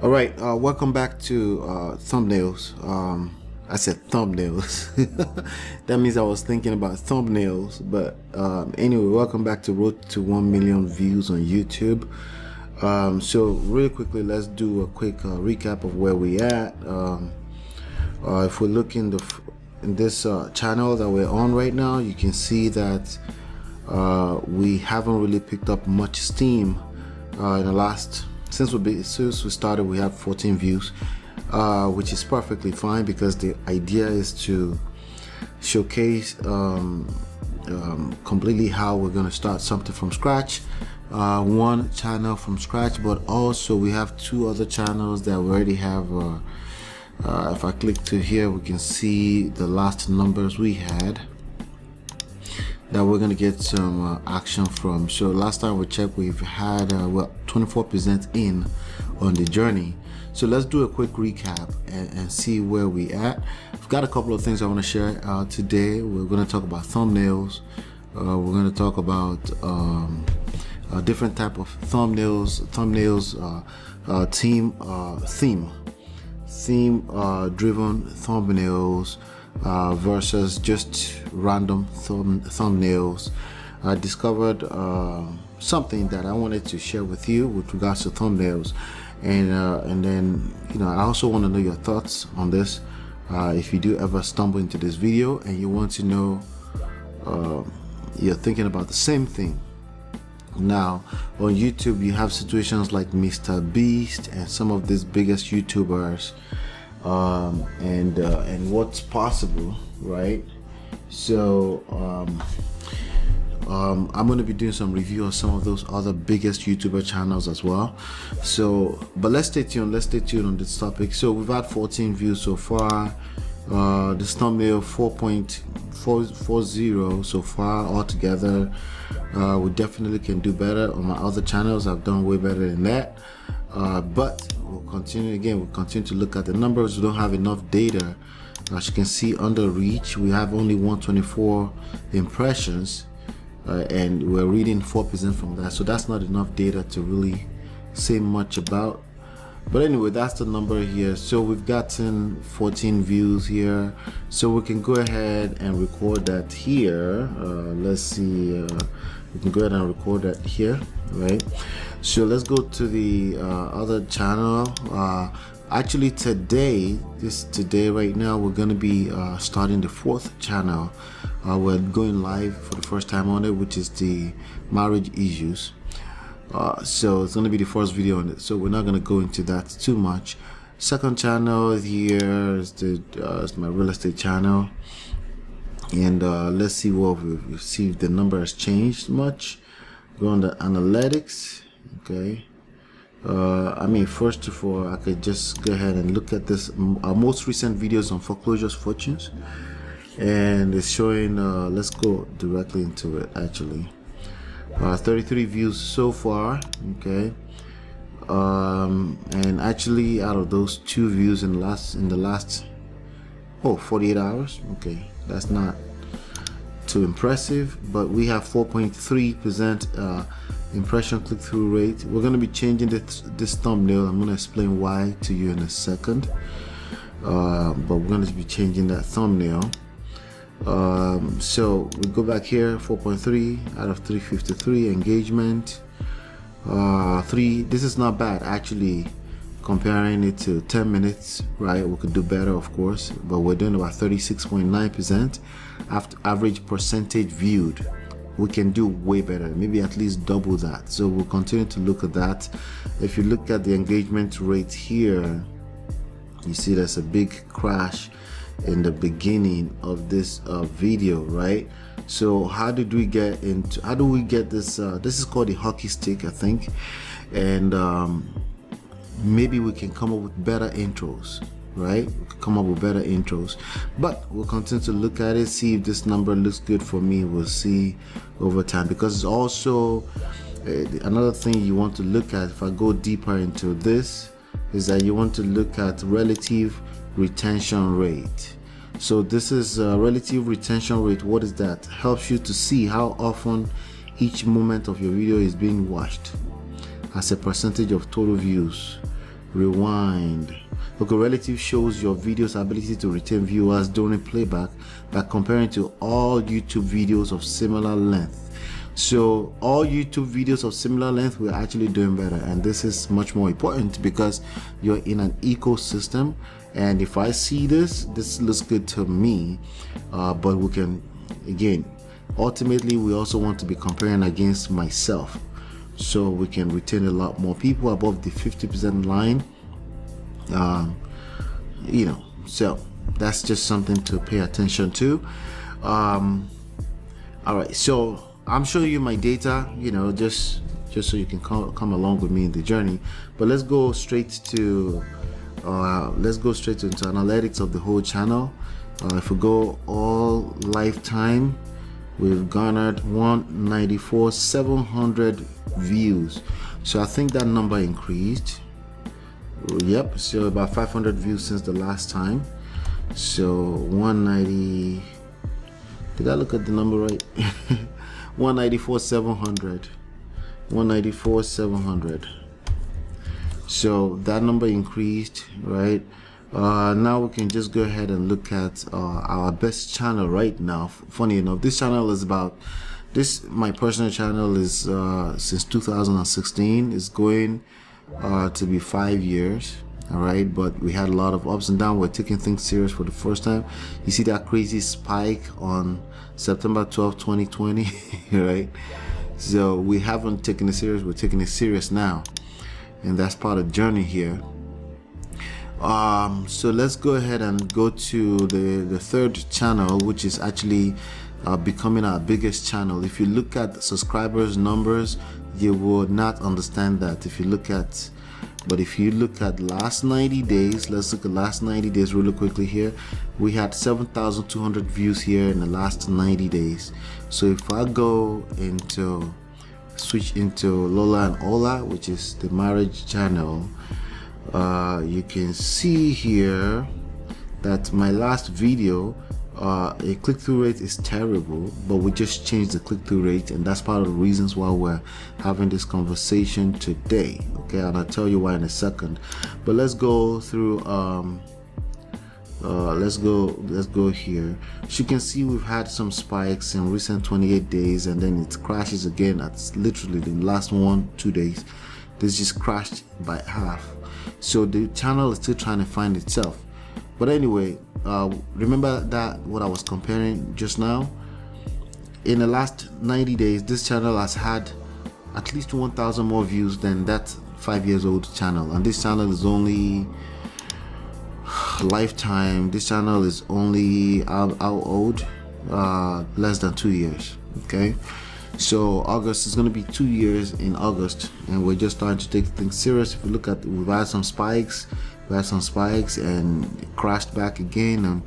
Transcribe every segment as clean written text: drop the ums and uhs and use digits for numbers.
All right, welcome back to thumbnails. I said thumbnails. That means I was thinking about thumbnails. But anyway, welcome back to Road to 1 Million Views on YouTube. So really quickly, let's do a quick recap of where we at. If we look in this channel that we're on right now, you can see that we haven't really picked up much steam in the last. Since we started, we have 14 views, which is perfectly fine because the idea is to showcase completely how we're going to start something from scratch, one channel from scratch, but also we have two other channels that we already have. If I click to here, we can see the last numbers we had that we're going to get some action from. So last time we checked, we've had 24% in on the journey. So let's do a quick recap and see where we at. I've got a couple of things I want to share today. We're going to talk about thumbnails. We're going to talk about different type of thumbnails theme driven thumbnails versus just random thumbnails. I discovered something that I wanted to share with you with regards to thumbnails, and then I also want to know your thoughts on this. If you do ever stumble into this video and you want to know, you're thinking about the same thing. Now on YouTube you have situations like Mr. Beast and some of these biggest YouTubers, and what's possible, right? So I'm going to be doing some review of some of those other biggest YouTuber channels as well. So but let's stay tuned on this topic. So we've had 14 views so far. This thumbnail 4.40 so far altogether. We definitely can do better. On my other channels I've done way better than that, but we'll continue to look at the numbers. We don't have enough data. As you can see, under reach we have only 124 impressions, and we're reading 4% from that, so that's not enough data to really say much about. But anyway, that's the number here. So we've gotten 14 views here, so we can go ahead and record that here. Let's see, we can go ahead and record that here, right? So let's go to the other channel. Actually today right now we're going to be starting the fourth channel. We're going live for the first time on it, which is the marriage issues. So it's going to be the first video on it, so we're not going to go into that too much. Second channel here is it's my real estate channel, and let's see what we've received. The number has changed much. Go on the analytics. Okay, I mean, first of all, I could just go ahead and look at this, our most recent videos on foreclosures fortunes, and it's showing let's go directly into it. Actually 33 views so far. Okay, and actually out of those 2 views in the last 48 hours, okay, that's not too impressive, but we have 4.3% impression click-through rate. We're going to be changing this thumbnail. I'm going to explain why to you in a second, but we're going to be changing that thumbnail. So we go back here, 4.3 out of 353 engagement. 3, this is not bad actually, comparing it to 10 minutes, right? We could do better, of course, but we're doing about 36.9% after average percentage viewed. We can do way better, maybe at least double that. So we'll continue to look at that. If you look at the engagement rate here, you see there's a big crash in the beginning of this video, right? So how do we get this? This is called the hockey stick, I think, and maybe we can come up with better intros, right? We can come up with better intros, but we'll continue to look at it, see if this number looks good for me. We'll see over time, because it's also another thing you want to look at. If I go deeper into this, is that you want to look at relative retention rate. So this is relative retention rate. What is that? Helps you to see how often each moment of your video is being watched as a percentage of total views. Rewind. Okay, relative shows your video's ability to retain viewers during playback by comparing to all YouTube videos of similar length. So all YouTube videos of similar length, we're actually doing better, and this is much more important because you're in an ecosystem. And if I see this looks good to me, but we can, again, ultimately we also want to be comparing against myself, so we can retain a lot more people above the 50% line. You know, so that's just something to pay attention to. All right, so I'm showing you my data, you know, just so you can come along with me in the journey. But let's go straight to into analytics of the whole channel. If we go all lifetime, we've garnered 194,700 views. So I think that number increased. Yep, so about 500 views since the last time. So 190. Did I look at the number right? 194,700. 194,700. So that number increased, right? Now we can just go ahead and look at our best channel right now. Funny enough, this channel is about this. My personal channel is since 2016. It's going to be 5 years. All right, but we had a lot of ups and downs. We're taking things serious for the first time. You see that crazy spike on September 12, 2020, right? So we haven't taken it serious. We're taking it serious now, and that's part of the journey here. So let's go ahead and go to the third channel, which is actually becoming our biggest channel. If you look at subscribers numbers, you will not understand that. If you look at last 90 days, let's look at last 90 days really quickly here. We had 7,200 views here in the last 90 days. So if I go into switch into Lola and Ola, which is the marriage channel, you can see here that my last video, a click-through rate is terrible, but we just changed the click-through rate, and that's part of the reasons why we're having this conversation today. Okay, and I'll tell you why in a second. But let's go through let's go here. As you can see, we've had some spikes in recent 28 days, and then it crashes again at literally the last 1-2 days. This just crashed by half. So the channel is still trying to find itself. But anyway, remember that what I was comparing just now? In the last 90 days, this channel has had at least 1,000 more views than that 5 years old channel. And this channel is only lifetime. This channel is only how old? Less than 2 years. Okay, so August is going to be 2 years in August, and we're just starting to take things serious. If you look at, we've had some spikes. We had some spikes and it crashed back again, and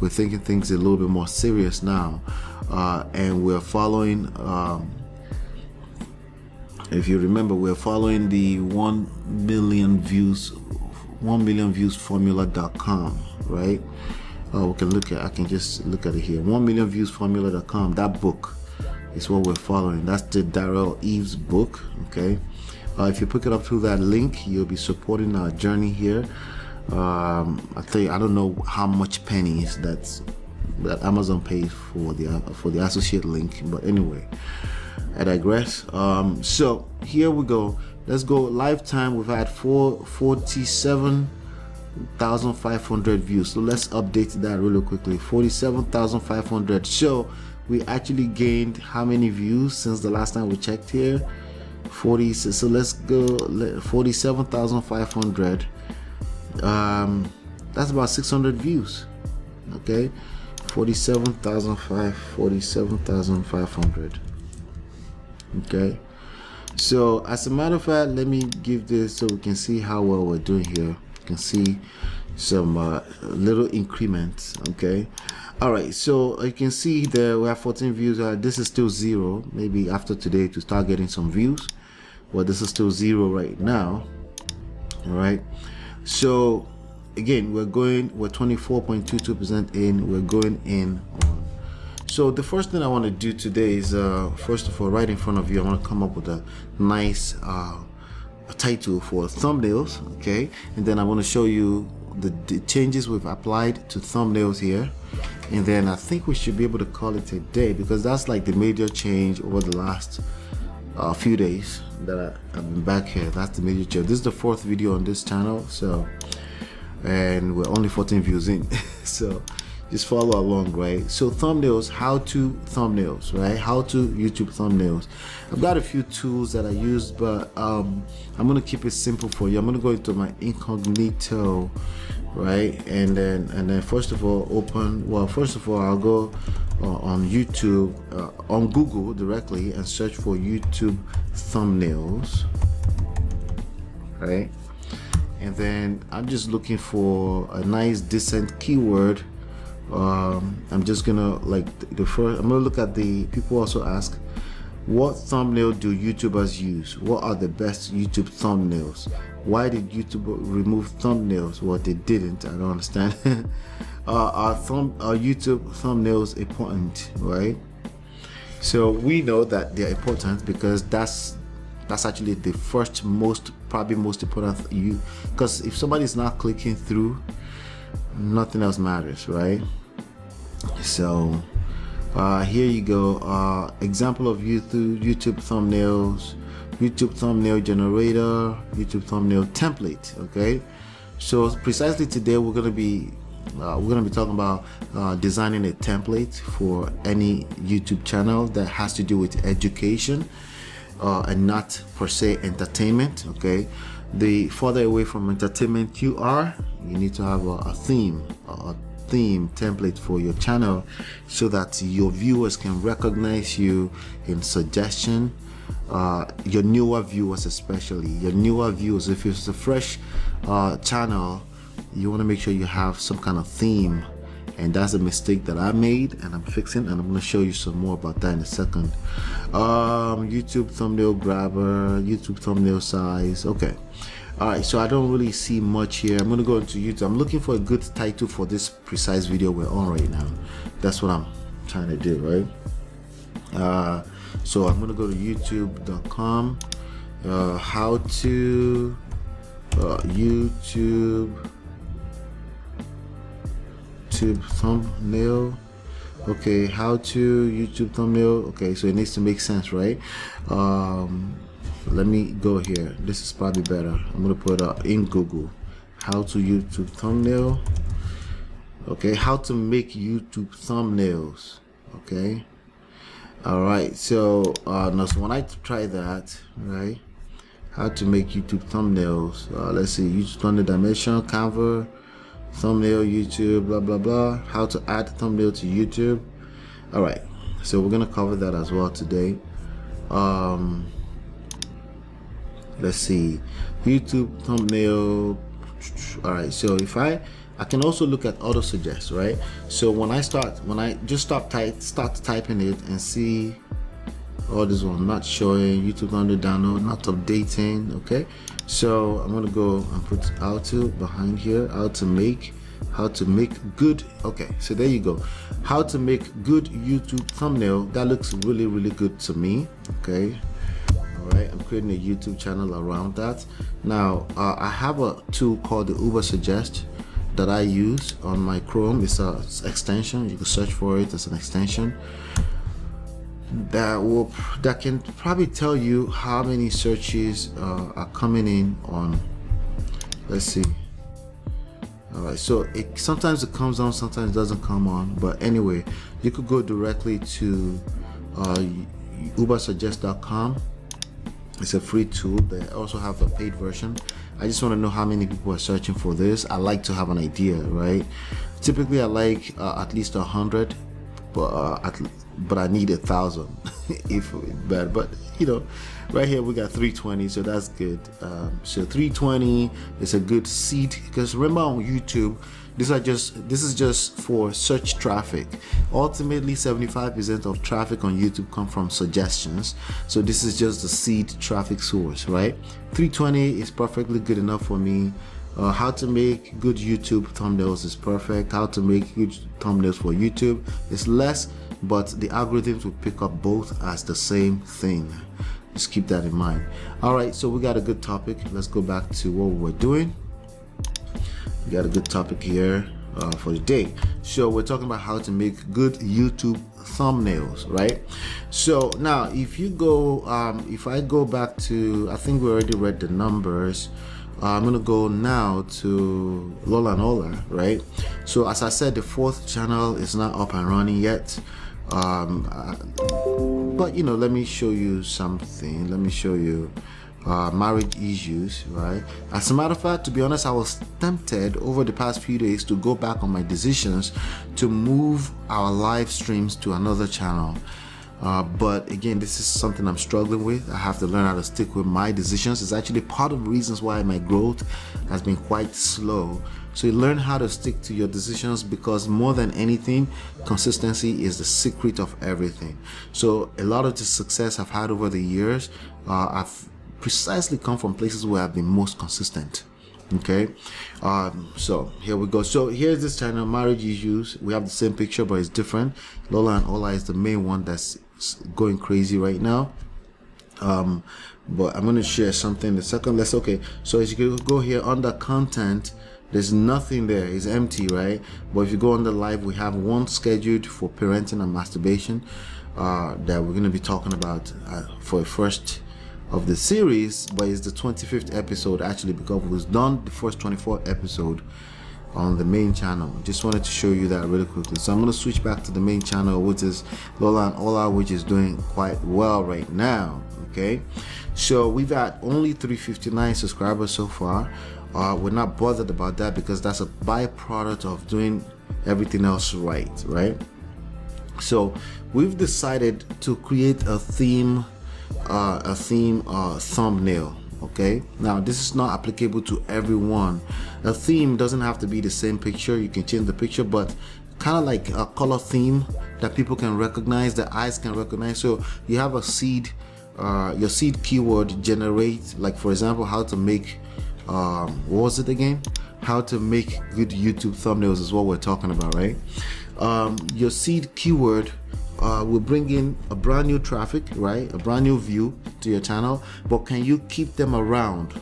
we're thinking things are a little bit more serious now. And we're following, if you remember, we're following the 1 million views formula.com, right? We can look at, I can just look at it here. 1 million views formula.com. That book is what we're following. That's the Darrel Eves book. Okay. If you pick it up through that link, you'll be supporting our journey here. I think, I don't know how much pennies that Amazon pays for the associate link, but anyway, I digress. So here we go. Let's go lifetime. We've had 47,500 views. So let's update that really quickly. 47,500. So we actually gained how many views since the last time we checked here? 40. So let's go 47,500. That's about 600 views. Okay, 47,500. Okay, so as a matter of fact, let me give this so we can see how well we're doing here. You can see some little increments. Okay, all right, so you can see there we have 14 views. This is still 0. Maybe after today to start getting some views. Well, this is still 0 right now. All right, so again, we're 24.22% in. We're going in on. So the first thing I want to do today is first of all, right in front of you, I want to come up with a nice title for thumbnails, okay, and then I want to show you the changes we've applied to thumbnails here, and then I think we should be able to call it a day, because that's like the major change over the last few days that I've been back here. That's the major change. This is the 4th video on this channel, so, and we're only 14 views in so just follow along, right? So thumbnails, how to thumbnails, right? How to YouTube thumbnails. I've got a few tools that I use, but I'm gonna keep it simple for you. I'm gonna go into my incognito, right? And then first of all, I'll go on YouTube, on Google directly, and search for YouTube thumbnails, right? And then I'm just looking for a nice decent keyword. I'm just gonna I'm gonna look at the people also ask, what thumbnail do YouTubers use? What are the best YouTube thumbnails? Why did YouTube remove thumbnails? Well, they didn't. I don't understand. Are YouTube thumbnails important, right? So we know that they're important because that's actually the probably most important, because if somebody's not clicking through, nothing else matters, right? So here you go. Example of YouTube thumbnails, YouTube thumbnail generator, YouTube thumbnail template. Okay, so precisely today we're gonna be talking about designing a template for any YouTube channel that has to do with education and not per se entertainment. Okay, the further away from entertainment you are, you need to have a theme template for your channel, so that your viewers can recognize you in suggestion. Your newer viewers, especially your newer viewers, if it's a fresh channel, you want to make sure you have some kind of theme. And that's a mistake that I made, and I'm fixing, and I'm going to show you some more about that in a second. YouTube thumbnail grabber, YouTube thumbnail size. Okay, all right, so I don't really see much here. I'm going to go into YouTube. I'm looking for a good title for this precise video we're on right now. That's what I'm trying to do, right? So I'm going to go to youtube.com, how to YouTube thumbnail. Okay, how to YouTube thumbnail. Okay, so it needs to make sense, right? Let me go here. This is probably better. I'm gonna put in Google, how to YouTube thumbnail. Okay, how to make YouTube thumbnails. Okay, all right. So now, so when I try that, right, how to make YouTube thumbnails. Let's see, YouTube thumbnail dimension, Canva, thumbnail, YouTube, blah blah blah. How to add thumbnail to YouTube. All right, so we're gonna cover that as well today. Let's see, YouTube thumbnail. All right, so if I can also look at auto suggest, right? So when I just start typing it and see, oh, this one not showing, YouTube thumbnail download, not updating. Okay, so I'm gonna go and put how to behind here, how to make good. Okay, so there you go, how to make good YouTube thumbnail. That looks really really good to me. Okay, all right, I'm creating a YouTube channel around that. Now I have a tool called the Uber Suggest that I use on my Chrome. It's an extension. You can search for it as an extension that can probably tell you how many searches are coming in on. Let's see. All right, so sometimes it comes on, sometimes it doesn't come on, but anyway, you could go directly to ubersuggest.com. It's a free tool. They also have a paid version. I just want to know how many people are searching for this. I like to have an idea, right? Typically I like at least 100, but I need 1,000 if bad. But you know, right here we got 320, so that's good. So 320 is a good seed, because remember on YouTube, this is just for search traffic. Ultimately 75% of traffic on YouTube come from suggestions, so this is just the seed traffic source, right? 320 is perfectly good enough for me. How to make good YouTube thumbnails is perfect. How to make good thumbnails for YouTube is less, but the algorithms will pick up both as the same thing. just keep that in mind. All right, so we got a good topic. Let's go back to what we were doing. We got a good topic here for the day. So we're talking about how to make good YouTube thumbnails, right? So now if you go if I go back to, I think we already read the numbers. I'm gonna go now to Lola and Ola, right? So as I said, the 4th channel is not up and running yet, but you know, let me show you something. Let me show you marriage issues, right? As a matter of fact, to be honest, I was tempted over the past few days to go back on my decisions to move our live streams to another channel. But again, this is something I'm struggling with. I have to learn how to stick with my decisions. It's actually part of the reasons why my growth has been quite slow. So you learn how to stick to your decisions, because more than anything, consistency is the secret of everything. So a lot of the success I've had over the years, I've precisely come from places where I've been most consistent. Okay, so here we go. So here's this channel, marriage issues. We have the same picture, but it's different. Lola and Ola is the main one that's going crazy right now. But I'm going to share something the second. Okay, so as you can go here under content, there's nothing there, it's empty, right? But if you go on the live, we have one scheduled for parenting and masturbation that we're going to be talking about for a first of the series, but it's the 25th episode actually, because we've done the first 24 episode on the main channel. Just wanted to show you that really quickly. So I'm going to switch back to the main channel, which is Lola and Ola, which is doing quite well right now. Okay, so we've got only 359 subscribers so far. We're not bothered about that, because that's a byproduct of doing everything else right. So we've decided to create a theme thumbnail. Okay, now this is not applicable to everyone. A theme doesn't have to be the same picture. You can change the picture, but kind of like a color theme that people can recognize, the eyes can recognize. So you have a seed, your seed keyword generate, like for example, how to make what was it again? How to make good YouTube thumbnails is what we're talking about, right? Your seed keyword will bring in a brand new traffic, right? A brand new view to your channel, but can you keep them around?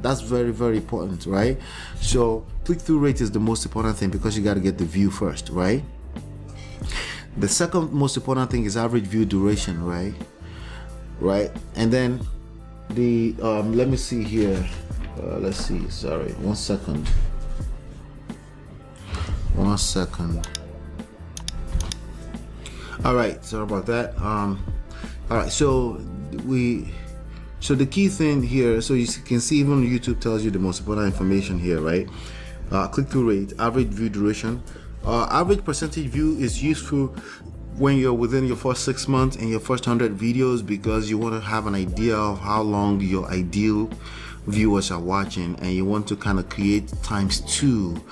That's very, very important, right? So click-through rate is the most important thing, because you got to get the view first, right? The second most important thing is average view duration, right? And then the let me see here. Let's see. Sorry, 1 second. 1 second. All right, sorry about that. All right, so the key thing here, so you can see even YouTube tells you the most important information here, right? Click-through rate, average view duration. Average percentage view is useful when you're within your first 6 months and your first 100 videos, because you want to have an idea of how long your ideal viewers are watching, and you want to kind of create ×2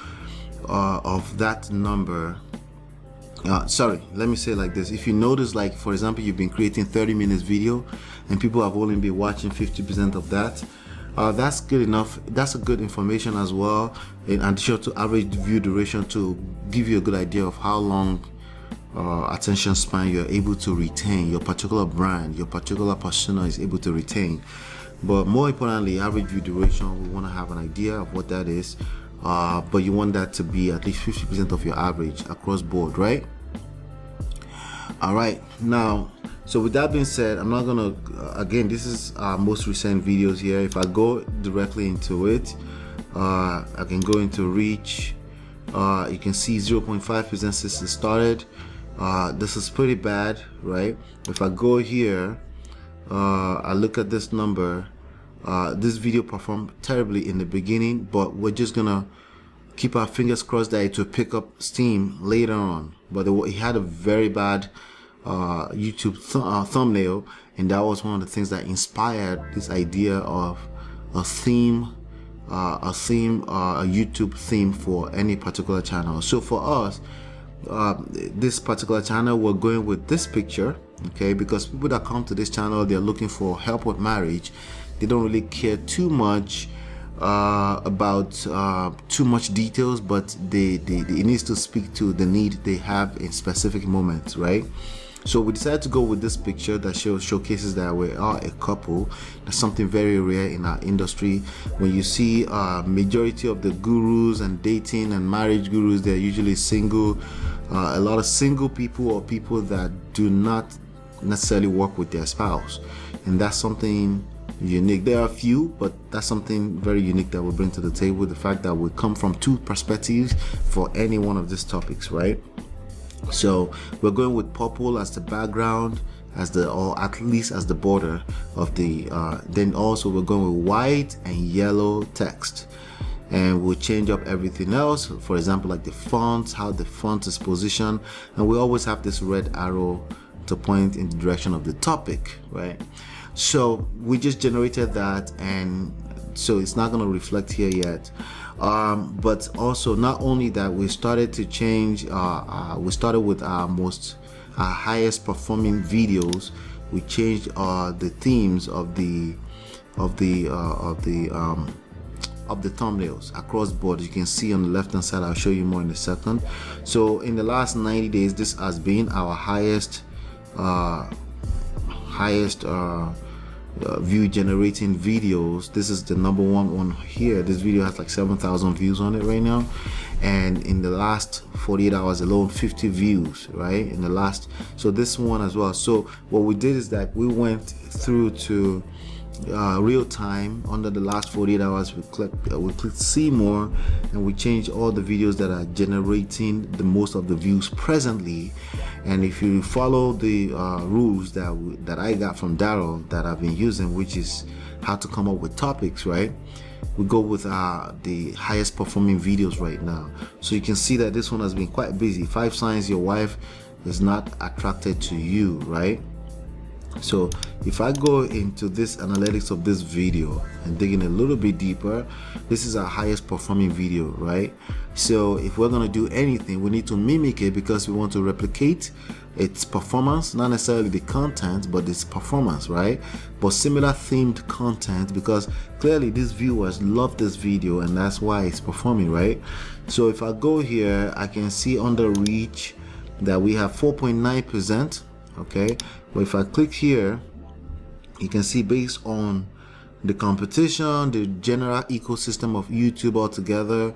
of that number. Sorry, let me say it like this. If you notice, like for example, you've been creating 30 minutes video and people have only been watching 50% of that, that's good enough. That's a good information as well, in addition to average view duration, to give you a good idea of how long attention span you're able to retain, your particular brand, your particular persona is able to retain. But more importantly, average view duration, we want to have an idea of what that is, but you want that to be at least 50% of your average across board, right? All right, now, so with that being said, I'm not gonna again, this is our most recent videos here. If I go directly into it, I can go into reach. You can see 0.5% since it started. This is pretty bad, right? If I go here, I look at this number. This video performed terribly in the beginning, but we're just gonna keep our fingers crossed that it will pick up steam later on. But it had a very bad YouTube thumbnail, and that was one of the things that inspired this idea of a YouTube theme for any particular channel. So for us, this particular channel, we're going with this picture, okay, because people that come to this channel, they're looking for help with marriage. They don't really care too much about too much details, but it needs to speak to the need they have in specific moments, right? So we decided to go with this picture that showcases that we are a couple. That's something very rare in our industry. When you see majority of the gurus and dating and marriage gurus, they're usually single. A lot of single people or people that do not necessarily work with their spouse, and that's something unique. There are a few, but that's something very unique that we bring to the table. The fact that we come from two perspectives for any one of these topics, right? So we're going with purple as the background, or at least as the border of the then also we're going with white and yellow text, and we'll change up everything else. For example, like the font, how the font is positioned, and we always have this red arrow to point in the direction of the topic, right? So we just generated that, and so it's not going to reflect here yet. But also, not only that, we started to change. We started with our highest performing videos. We changed the themes of the thumbnails across board. You can see on the left hand side. I'll show you more in a second. So in the last 90 days, this has been our highest view generating videos. This is the number one here. This video has like 7,000 views on it right now, and in the last 48 hours alone, 50 views, right? In the last, so this one as well. So what we did is that we went through to real time. Under the last 48 hours, we clicked see more, and we changed all the videos that are generating the most of the views presently. And if you follow the rules that I got from Darrel that I've been using, which is how to come up with topics, right? We go with the highest performing videos right now. So you can see that this one has been quite busy. 5 signs your wife is not attracted to you, right? So if I go into this analytics of this video and dig in a little bit deeper, this is our highest performing video, right? So if we're going to do anything, we need to mimic it because we want to replicate its performance, not necessarily the content, but its performance, right? But similar themed content, because clearly these viewers love this video and that's why it's performing, right? So if I go here, I can see under reach that we have 4.9%. Okay, but if I click here, you can see based on the competition, the general ecosystem of YouTube altogether,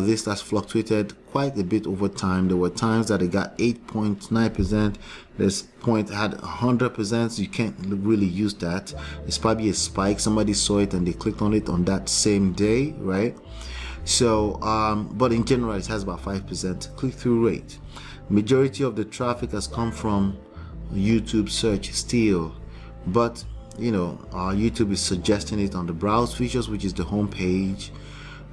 this has fluctuated quite a bit over time. There were times that it got 8.9%. This point had 100%. So you can't really use that. It's probably a spike. Somebody saw it and they clicked on it on that same day, right? So but in general, it has about 5% click-through rate. Majority of the traffic has come from YouTube search still, but you know, YouTube is suggesting it on the browse features, which is the home page.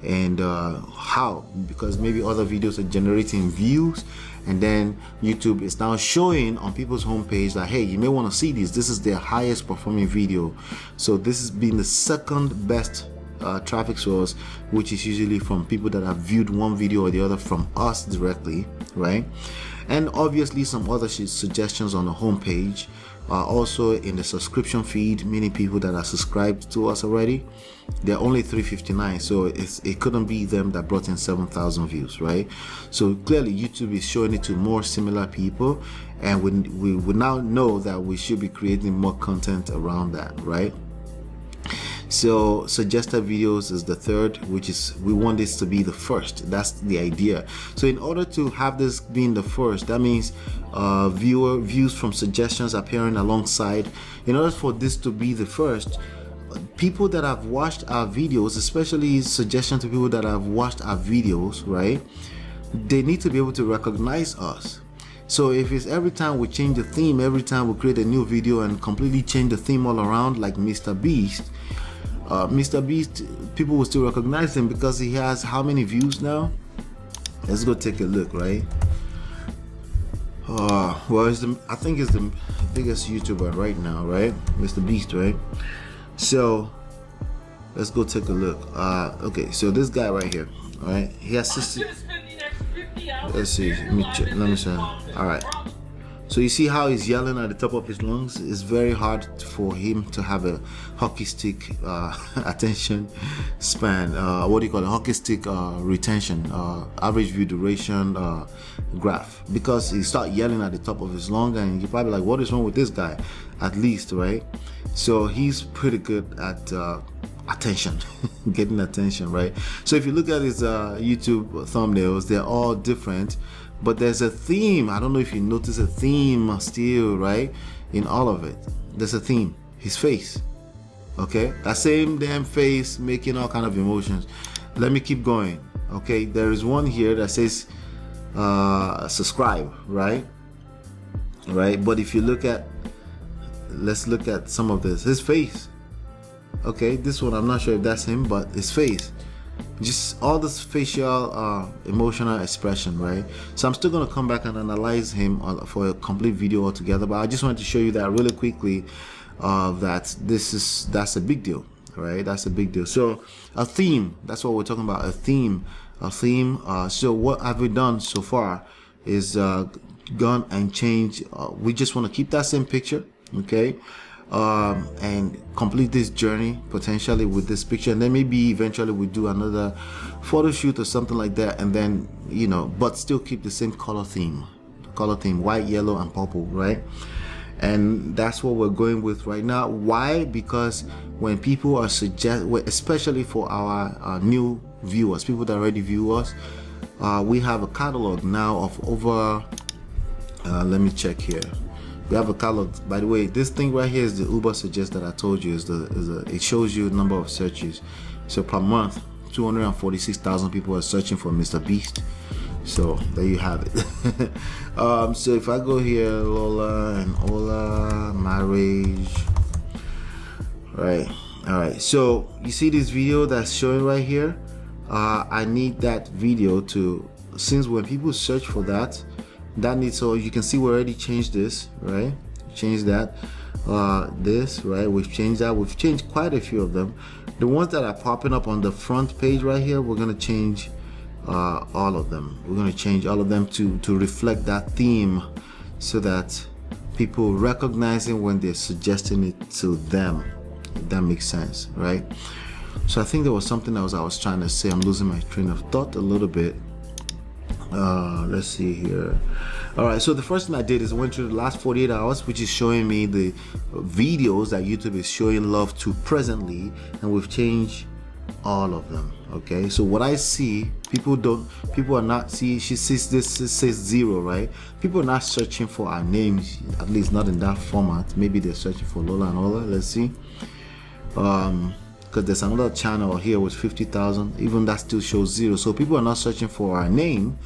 And how? Because maybe other videos are generating views, and then YouTube is now showing on people's homepage that, hey, you may want to see this. This is their highest performing video. So this has been the second best traffic source, which is usually from people that have viewed one video or the other from us directly, right? And obviously some other suggestions on the homepage, also in the subscription feed, meaning people that are subscribed to us already. They're only 359, so it couldn't be them that brought in 7,000 views, right? So clearly YouTube is showing it to more similar people, and we now know that we should be creating more content around that, right? So suggested videos is the third, which is we want this to be the first. That's the idea. So in order to have this being the first, that means views from suggestions appearing alongside. In order for this to be the first, people that have watched our videos, especially suggestions to people that have watched our videos, right? They need to be able to recognize us. So if it's every time we change the theme, every time we create a new video and completely change the theme all around, like Mr. Beast, people will still recognize him because he has how many views now? Let's go take a look, right? Well, I think it's the biggest YouTuber right now, right? Mr. Beast, right? So let's go take a look. Okay, so this guy right here, all right? He has 60. Let's see. Let me check. All right. So you see how he's yelling at the top of his lungs. It's very hard for him to have a hockey stick attention span. What do you call it? Hockey stick retention, average view duration graph, because he start yelling at the top of his lung, and you're probably like, what is wrong with this guy? At least, right? So he's pretty good at attention, getting attention, right? So if you look at his YouTube thumbnails, they're all different, but there's a theme. I don't know if you notice a theme still, right? In all of it, there's a theme. His face. Okay, that same damn face making all kind of emotions. Let me keep going. Okay, there is one here that says subscribe, right? But if you look at, let's look at some of this. His face. Okay, this one I'm not sure if that's him, but his face, just all this facial emotional expression, right? So I'm still going to come back and analyze him for a complete video altogether, but I just wanted to show you that really quickly, that that's a big deal, right? That's a big deal. So a theme, that's what we're talking about, a theme. So what have we done so far is gone and changed. We just want to keep that same picture, okay, and complete this journey potentially with this picture, and then maybe eventually we do another photo shoot or something like that, and then, you know, but still keep the same color theme, white, yellow, and purple, right? And that's what we're going with right now. Why? Because when people are especially for our new viewers, people that already view us, we have a catalog now of over let me check here. We have a catalog. By the way, this thing right here is the Uber suggest that I told you. It shows you the number of searches. So per month, 246,000 people are searching for Mr. Beast. So there you have it. So if I go here, Lola and Ola marriage, right? All right. So you see this video that's showing right here. I need that video to, since when people search for that needs, so you can see we already changed this, right? Change that, this, right? We've changed that. We've changed quite a few of them. The ones that are popping up on the front page right here, we're gonna change all of them. We're gonna change all of them to reflect that theme, so that people recognize it when they're suggesting it to them. If that makes sense, right? So I think there was something else I was trying to say. I'm losing my train of thought a little bit. Let's see here. All right, so the first thing I did is I went through the last 48 hours, which is showing me the videos that YouTube is showing love to presently, and we've changed all of them. Okay, so what I see, people are not, see, she sees this, it says 0, right? People are not searching for our names, at least not in that format. Maybe they're searching for Lola and Ola. Let's see. Because there's another channel here with 50,000, even that still shows 0. So people are not searching for our name,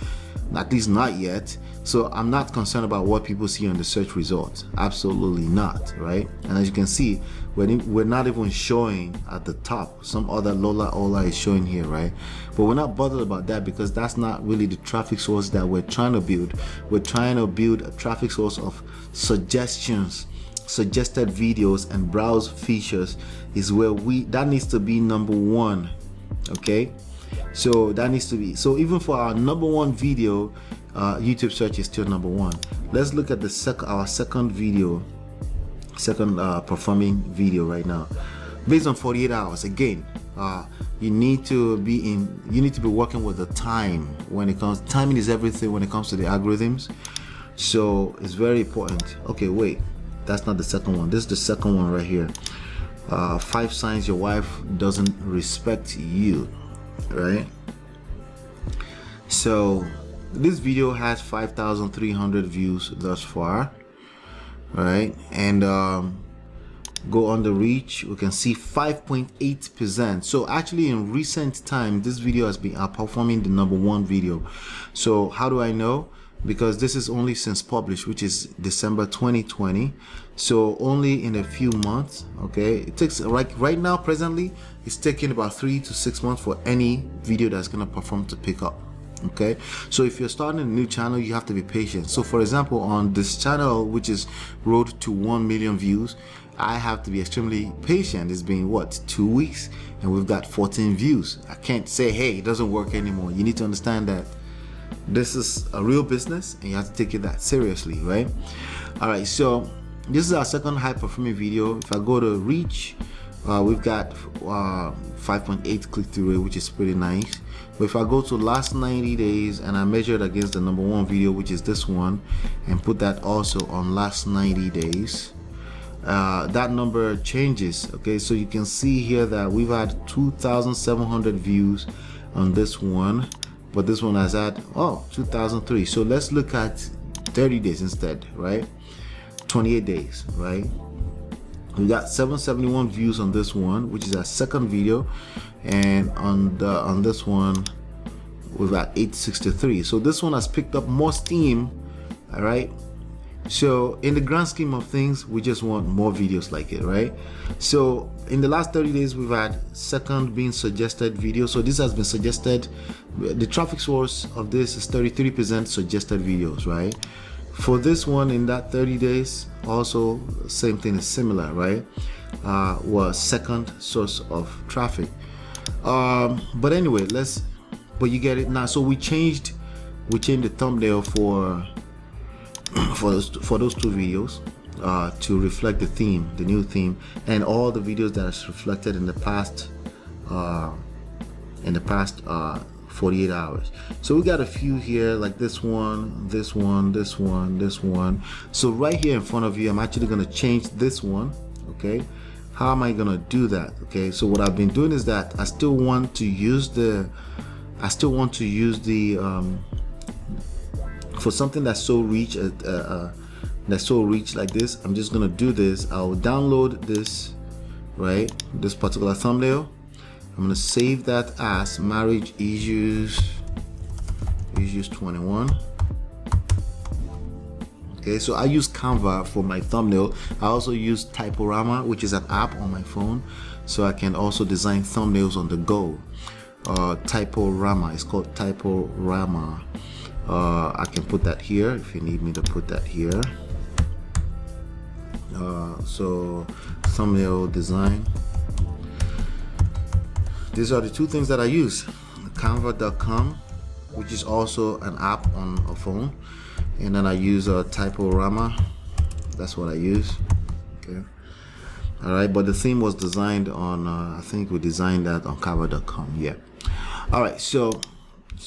at least not yet. So I'm not concerned about what people see on the search results. Absolutely not, right? And as you can see, we're not even showing at the top. Some other Lola Ola is showing here, right? But we're not bothered about that, because that's not really the traffic source that we're trying to build. We're trying to build a traffic source of suggestions, suggested videos, and browse features is where that needs to be number one. Okay, so that needs to be, so even for our number one video, YouTube search is still number one. Let's look at our second performing video right now, based on 48 hours. Again, you need to be working with the time. When it comes, timing is everything when it comes to the algorithms, so it's very important. Okay, wait, that's not the second one. This is the second one right here. 5 signs your wife doesn't respect you, right? So this video has 5,300 views thus far, right? And go on the reach, we can see 5.8%. So actually in recent time, this video has been outperforming the number one video. So how do I know? Because this is only since published, which is December 2020, so only in a few months. Okay, it takes, right now presently it's taking about 3 to 6 months for any video that's going to perform to pick up. Okay, so if you're starting a new channel, you have to be patient. So for example, on this channel, which is road to 1 million views, I have to be extremely patient. It's been what, 2 weeks, and we've got 14 views. I can't say, hey, it doesn't work anymore. You need to understand that This is a real business and you have to take it that seriously, right? All right, so this is our second high performing video. If I go to reach, we've got 5.8 click-through rate, which is pretty nice. But if I go to last 90 days and I measure it against the number one video, which is this one, and put that also on last 90 days, that number changes. Okay, so you can see here that we've had 2,700 views on this one, but this one has had 2,003. So let's look at 30 days instead, right? 28 days, right? We got 771 views on this one, which is our second video, and on this one we've got 863. So this one has picked up more steam. All right, so in the grand scheme of things, we just want more videos like it, right? So in the last 30 days, we've had second being suggested video. So this has been suggested. The traffic source of this is 33% suggested videos, right? For this one, in that 30 days, also same thing is similar, right? Was second source of traffic. But anyway, but you get it now. So we changed the thumbnail for those two videos to reflect the theme, the new theme, and all the videos that is reflected in the past 48 hours. So we got a few here, like this one, this one, this one, this one. So right here in front of you, I'm actually going to change this one. Okay, how am I going to do that? Okay, so what I've been doing is that I still want to use the for something that's so rich like this. I'm just going to do this. I'll download this, right, this particular thumbnail. I'm going to save that as marriage issues 21. Okay, so I use Canva for my thumbnail. I also use Typorama, which is an app on my phone, so I can also design thumbnails on the go. Typorama, it's called Typorama. I can put that here if you need me to put that here. So thumbnail design. These are the two things that I use. Canva.com, which is also an app on a phone, and then I use Typorama. That's what I use. Okay. All right, but the theme was designed on I think we designed that on Canva.com. Yeah. All right, so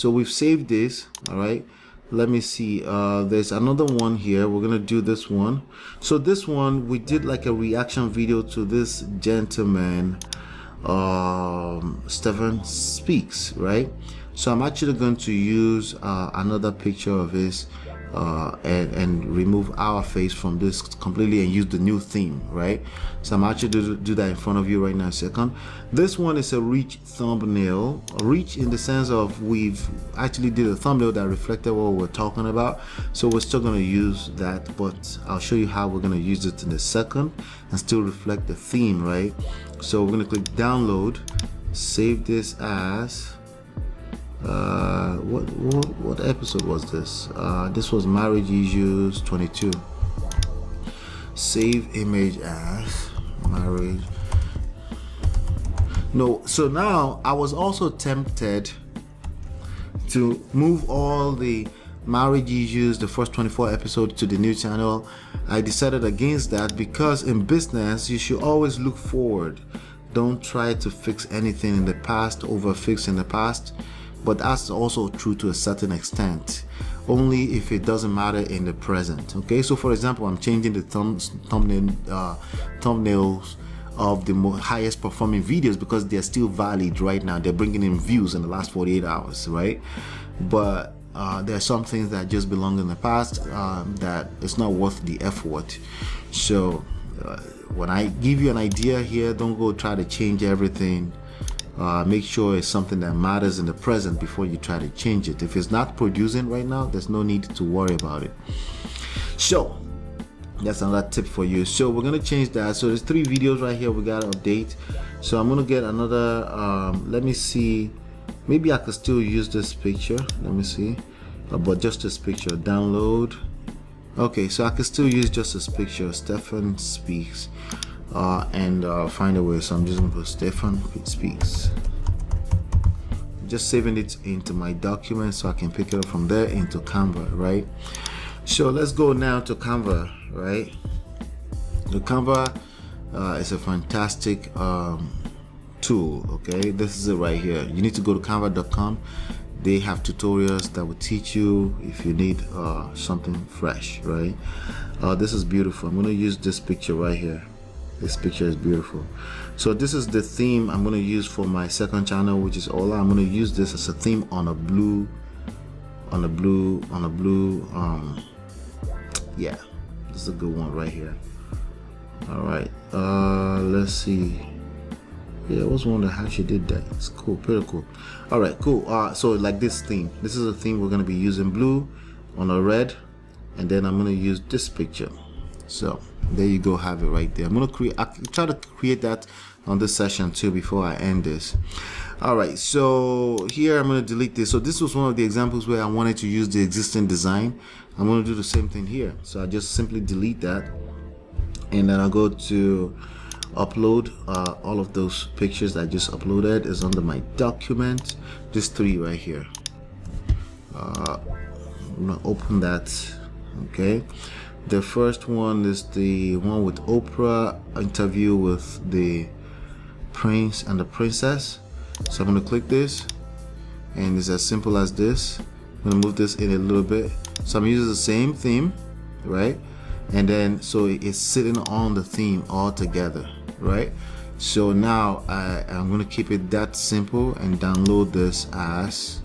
we've saved this. All right, let me see. There's another one here. We're gonna do this one. So this one, we did like a reaction video to this gentleman, Stephen Speaks, right? So I'm actually going to use another picture of his and remove our face from this completely and use the new theme, right? So I'm actually do that in front of you right now. Second, this one is a rich thumbnail, rich in the sense of we've actually did a thumbnail that reflected what we're talking about. So we're still going to use that, but I'll show you how we're going to use it in a second and still reflect the theme, right? So we're going to click download, save this as what episode was this? This was marriage issues 22. Save image as marriage. No, so now I was also tempted to move all the marriage issues, the first 24 episodes, to the new channel. I decided against that because in business you should always look forward. Don't try to fix anything in the past, over fix in the past. But that's also true to a certain extent, only if it doesn't matter in the present. Okay, so for example, I'm changing the thumbnails of the highest performing videos because they're still valid right now. They're bringing in views in the last 48 hours, right? But there are some things that just belong in the past that it's not worth the effort. So when I give you an idea here, don't go try to change everything. Make sure it's something that matters in the present before you try to change it. If it's not producing right now, there's no need to worry about it. So that's another tip for you. So we're gonna change that. So there's 3 videos right here we gotta update. So I'm gonna get another let me see, maybe I could still use this picture. Let me see, but just this picture. Download. Okay, so I can still use just this picture. Stephen Speaks. And find a way. So I'm just gonna put Stephen Speaks. just saving it into my document so I can pick it up from there into Canva, right? So let's go now to Canva, right? The Canva is a fantastic tool. Okay, this is it right here. You need to go to canva.com. They have tutorials that will teach you if you need something fresh, right? This is beautiful. I'm going to use this picture right here. This picture is beautiful. So this is the theme I'm going to use for my second channel, which is Ola. I'm going to use this as a theme on a blue yeah, this is a good one right here. All right, let's see. Yeah, I was wondering how she did that. It's cool, pretty cool. All right, cool. So like this theme, this is a theme we're gonna be using blue on a red, and then I'm gonna use this picture. So there you go, have it right there. I'm gonna try to create that on this session too before I end this. All right, so here I'm gonna delete this. So this was one of the examples where I wanted to use the existing design. I'm gonna do the same thing here. So I just simply delete that, and then I'll go to upload. All of those pictures I just uploaded is under my document. Just 3 right here. I'm gonna open that. Okay, the first one is the one with Oprah interview with the prince and the princess. So I'm gonna click this, and it's as simple as this. I'm gonna move this in a little bit. So I'm using the same theme, right? And then so it's sitting on the theme all together, right? So now I'm gonna keep it that simple and download this as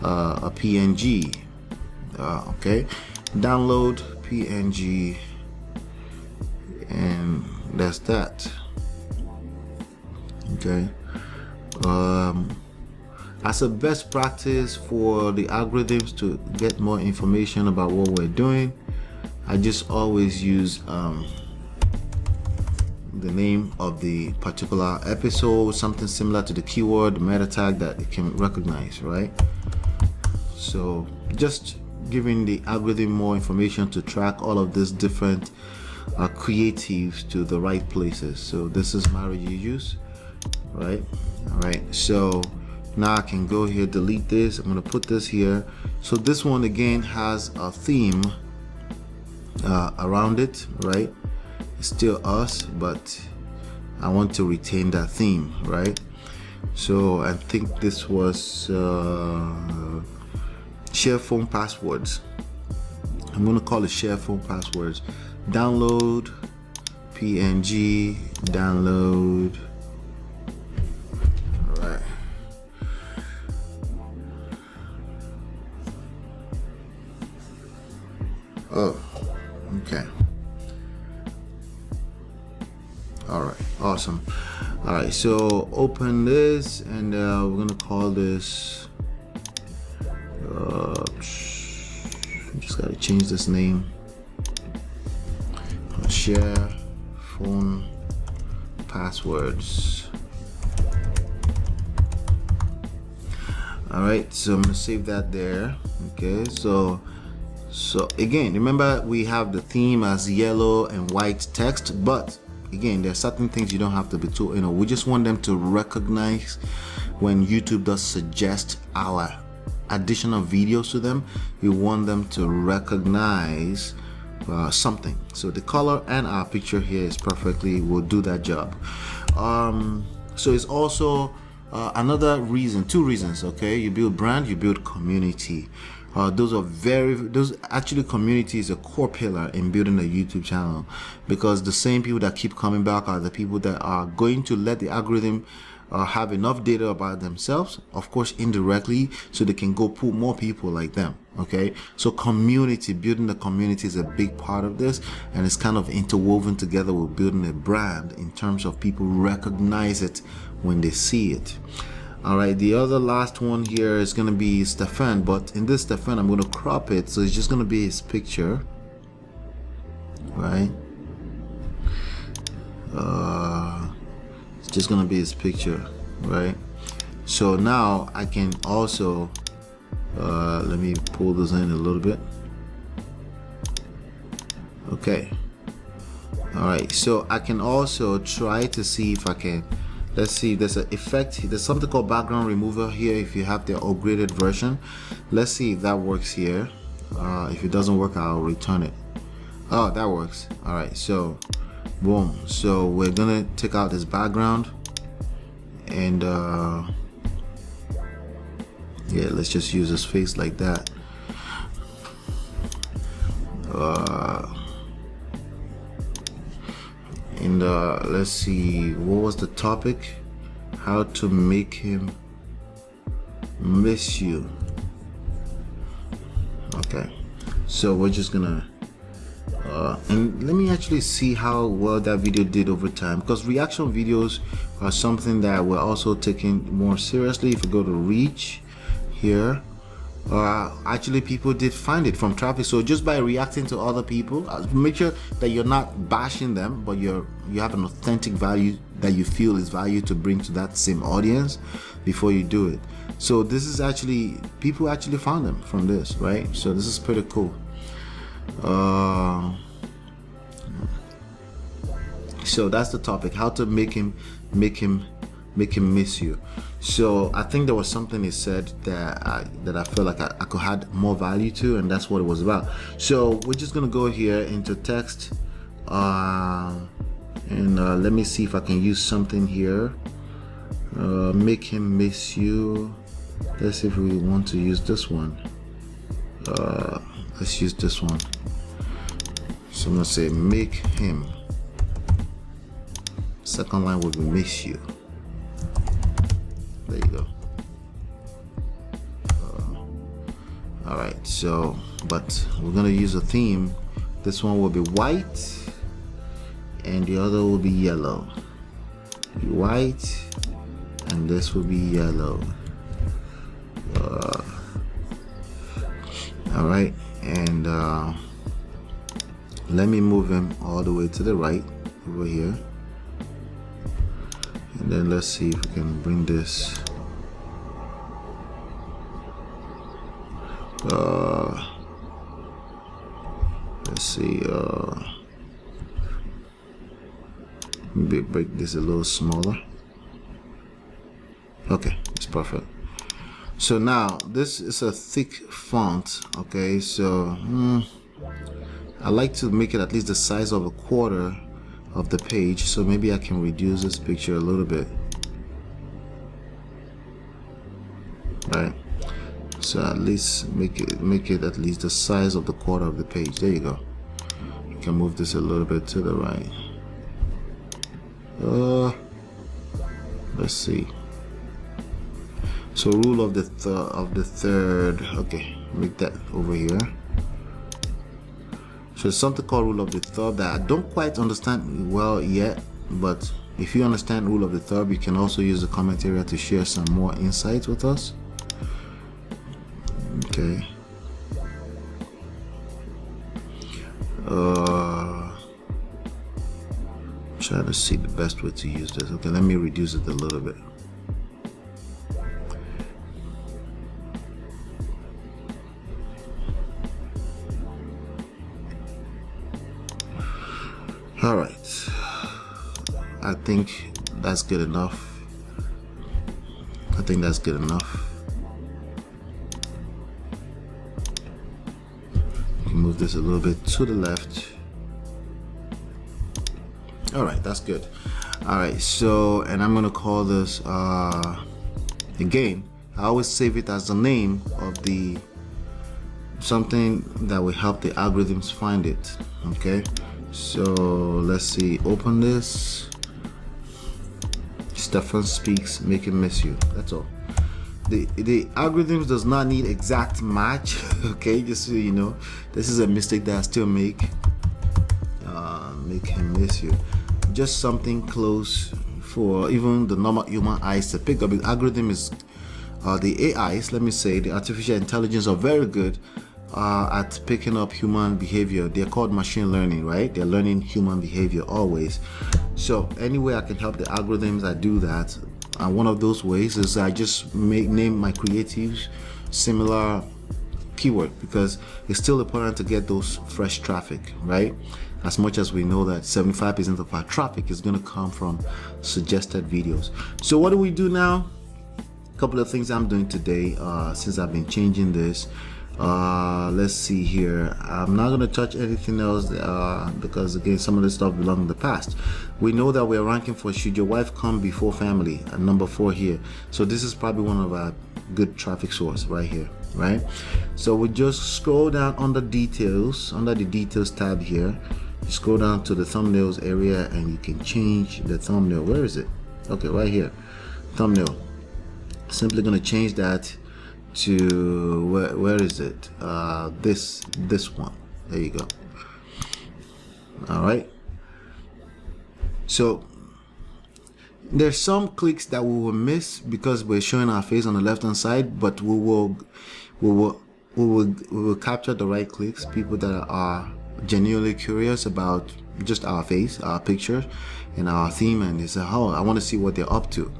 a PNG. Okay, download PNG, and that's that. Okay. As a best practice for the algorithms to get more information about what we're doing, I just always use the name of the particular episode, something similar to the keyword, the meta tag that it can recognize, right? So just giving the algorithm more information to track all of these different creatives to the right places. So this is marriage use, right? All right, so now I can go here, delete this. I'm gonna put this here. So this one again has a theme around it, right? It's still us, but I want to retain that theme, right? So I think this was share phone passwords. I'm gonna call it share phone passwords. Download PNG, download. All right. Oh, okay. All right, awesome. All right, so open this, and we're gonna call this. Just gotta change this name. Share phone passwords. All right, so I'm gonna save that there. Okay, so again, remember we have the theme as yellow and white text, but again, there are certain things you don't have to be too, we just want them to recognize when YouTube does suggest our additional videos to them. We want them to recognize something. So the color and our picture here is perfectly will do that job. So it's also another reason, 2 reasons. Okay, you build brand, you build community. Those actually, community is a core pillar in building a YouTube channel, because the same people that keep coming back are the people that are going to let the algorithm have enough data about themselves, of course indirectly, so they can go pull more people like them. Okay, so community, building the community is a big part of this, and it's kind of interwoven together with building a brand in terms of people recognize it when they see it. All right, the other last one here is going to be Stefan, but in this Stefan I'm going to crop it, so it's just going to be his picture, right? It's just going to be his picture, right? So now I can also let me pull this in a little bit. Okay. All right, so I can also try to see if I can Let's see, there's an effect, there's something called background remover here if you have the upgraded version. Let's see if that works here. If it doesn't work, I'll return it. Oh, that works. All right, so boom. So we're gonna take out this background, and yeah, let's just use his face like that. And let's see, what was the topic? How to make him miss you. Okay, so we're just gonna and let me actually see how well that video did over time, because reaction videos are something that we're also taking more seriously. If you go to reach here, actually people did find it from traffic. So just by reacting to other people, make sure that you're not bashing them, but you have an authentic value that you feel is value to bring to that same audience before you do it. So this is actually, people actually found them from this, right? So this is pretty cool. So that's the topic, how to make him miss you. So I think there was something he said that I feel like I could add more value to, and that's what it was about. So we're just gonna go here into text, and let me see if I can use something here. Make him miss you. Let's see if we want to use this one. Let's use this one. So I'm gonna say make him. Second line would be miss you. There you go. All right, so but we're gonna use a theme. This one will be white and the other will be yellow. White and this will be yellow. All right, and let me move him all the way to the right over here, and then let's see if we can bring this let's see, maybe break this a little smaller. Okay, it's perfect. So now this is a thick font. Okay, so I like to make it at least the size of a quarter of the page, so maybe I can reduce this picture a little bit, right? So at least make it at least the size of the quarter of the page. There you go. You can move this a little bit to the right. Let's see. So rule of the third. Okay, make that over here. So there's something called rule of the third that I don't quite understand well yet, but if you understand rule of the third, you can also use the comment area to share some more insights with us. Okay. Try to see the best way to use this. Okay, let me reduce it a little bit. All right, I think that's good enough. I think that's good enough. You can move this a little bit to the left. All right, that's good. All right, so, and I'm gonna call this, again, I always save it as the name of the, something that will help the algorithms find it, okay? So let's see, open this. Stefan speaks, make him miss you. That's all. The algorithms does not need exact match. Okay, just so you know, this is a mistake that I still make. Make him miss you. Just something close for even the normal human eyes to pick up. The algorithm is the AIs. Let me say the artificial intelligence are very good at picking up human behavior. They're called machine learning, right? They're learning human behavior always. So any way I can help the algorithms, I do that. And one of those ways is I just name my creatives similar keyword, because it's still important to get those fresh traffic, right? as much as we know that 75% of our traffic is going to come from suggested videos. So what do we do now? A couple of things I'm doing today since I've been changing this. Let's see here. I'm not going to touch anything else because again, some of this stuff belongs in the past. We know that we're ranking for should your wife come before family at number 4 here. So this is probably one of our good traffic source right here, right? So we just scroll down under details, under the details tab here. You scroll down to the thumbnails area and you can change the thumbnail. Where is it? Okay, right here, thumbnail. Simply going to change that to where is it? This one. There you go. All right. So there's some clicks that we will miss because we're showing our face on the left hand side, but we will capture the right clicks. People that are genuinely curious about just our face, our picture, and our theme, and they say, "Oh, I want to see what they're up to."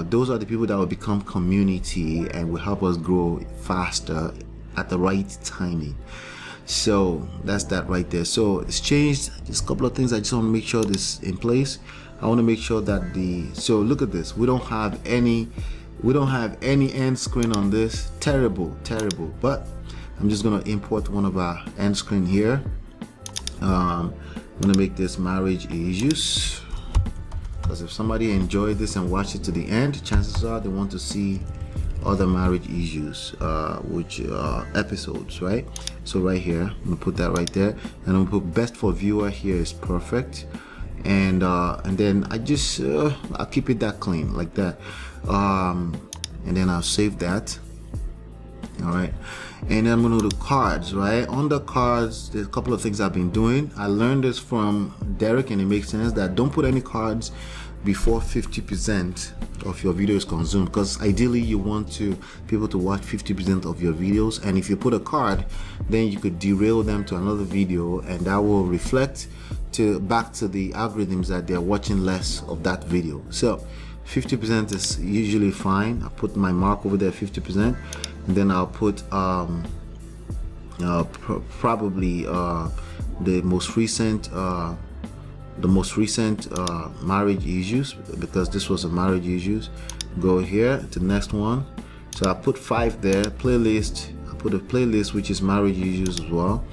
Those are the people that will become community and will help us grow faster at the right timing. So that's that right there. So it's changed. Just a couple of things I just want to make sure this in place. I want to make sure that so look at this. We don't have any end screen on this. Terrible. But I'm just going to import one of our end screen here. I'm going to make this marriage issues. Because if somebody enjoyed this and watched it to the end, chances are they want to see other marriage issues, which episodes, right? So right here, I'm gonna put that right there, and I'm gonna put best for viewer here is perfect, and then I just I'll keep it that clean like that, and then I'll save that. All right, and then I'm gonna do cards. Right, on the cards, there's a couple of things I've been doing. I learned this from Derek, and it makes sense that don't put any cards before 50% of your video is consumed, because ideally you want people to watch 50% of your videos, and if you put a card, then you could derail them to another video, and that will reflect back to the algorithms that they're watching less of that video. So 50% is usually fine. I put my mark over there, 50%. And then I'll put probably the most recent marriage issues, because this was a marriage issues. Go here to the next one. So I put 5 there. Playlist. I put a playlist which is marriage issues as well.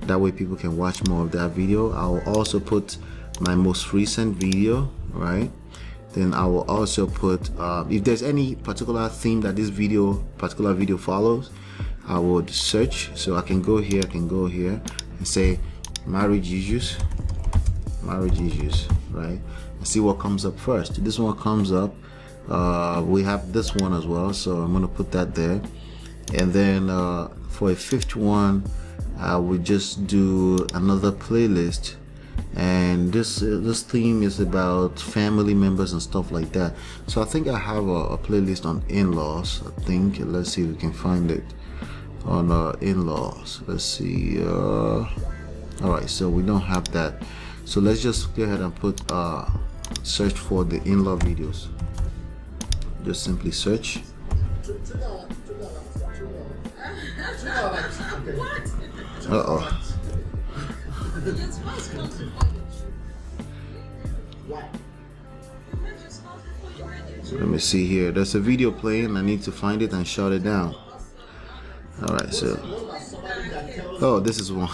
That way people can watch more of that video. I will also put my most recent video, right? Then I will also put if there's any particular theme that this particular video follows, I would search. So I can go here, and say marriage issues, right? And see what comes up first. This one comes up. We have this one as well, so I'm gonna put that there. And then for a 5th one, I would just do another playlist. And this theme is about family members and stuff like that. So I think I have a playlist on in-laws. I think, let's see if we can find it on in-laws. Let's see. All right, so we don't have that. So let's just go ahead and put search for the in-law videos. Just simply search. Uh-oh. Let me see here. There's a video playing. I need to find it and shut it down. All right, so this is one.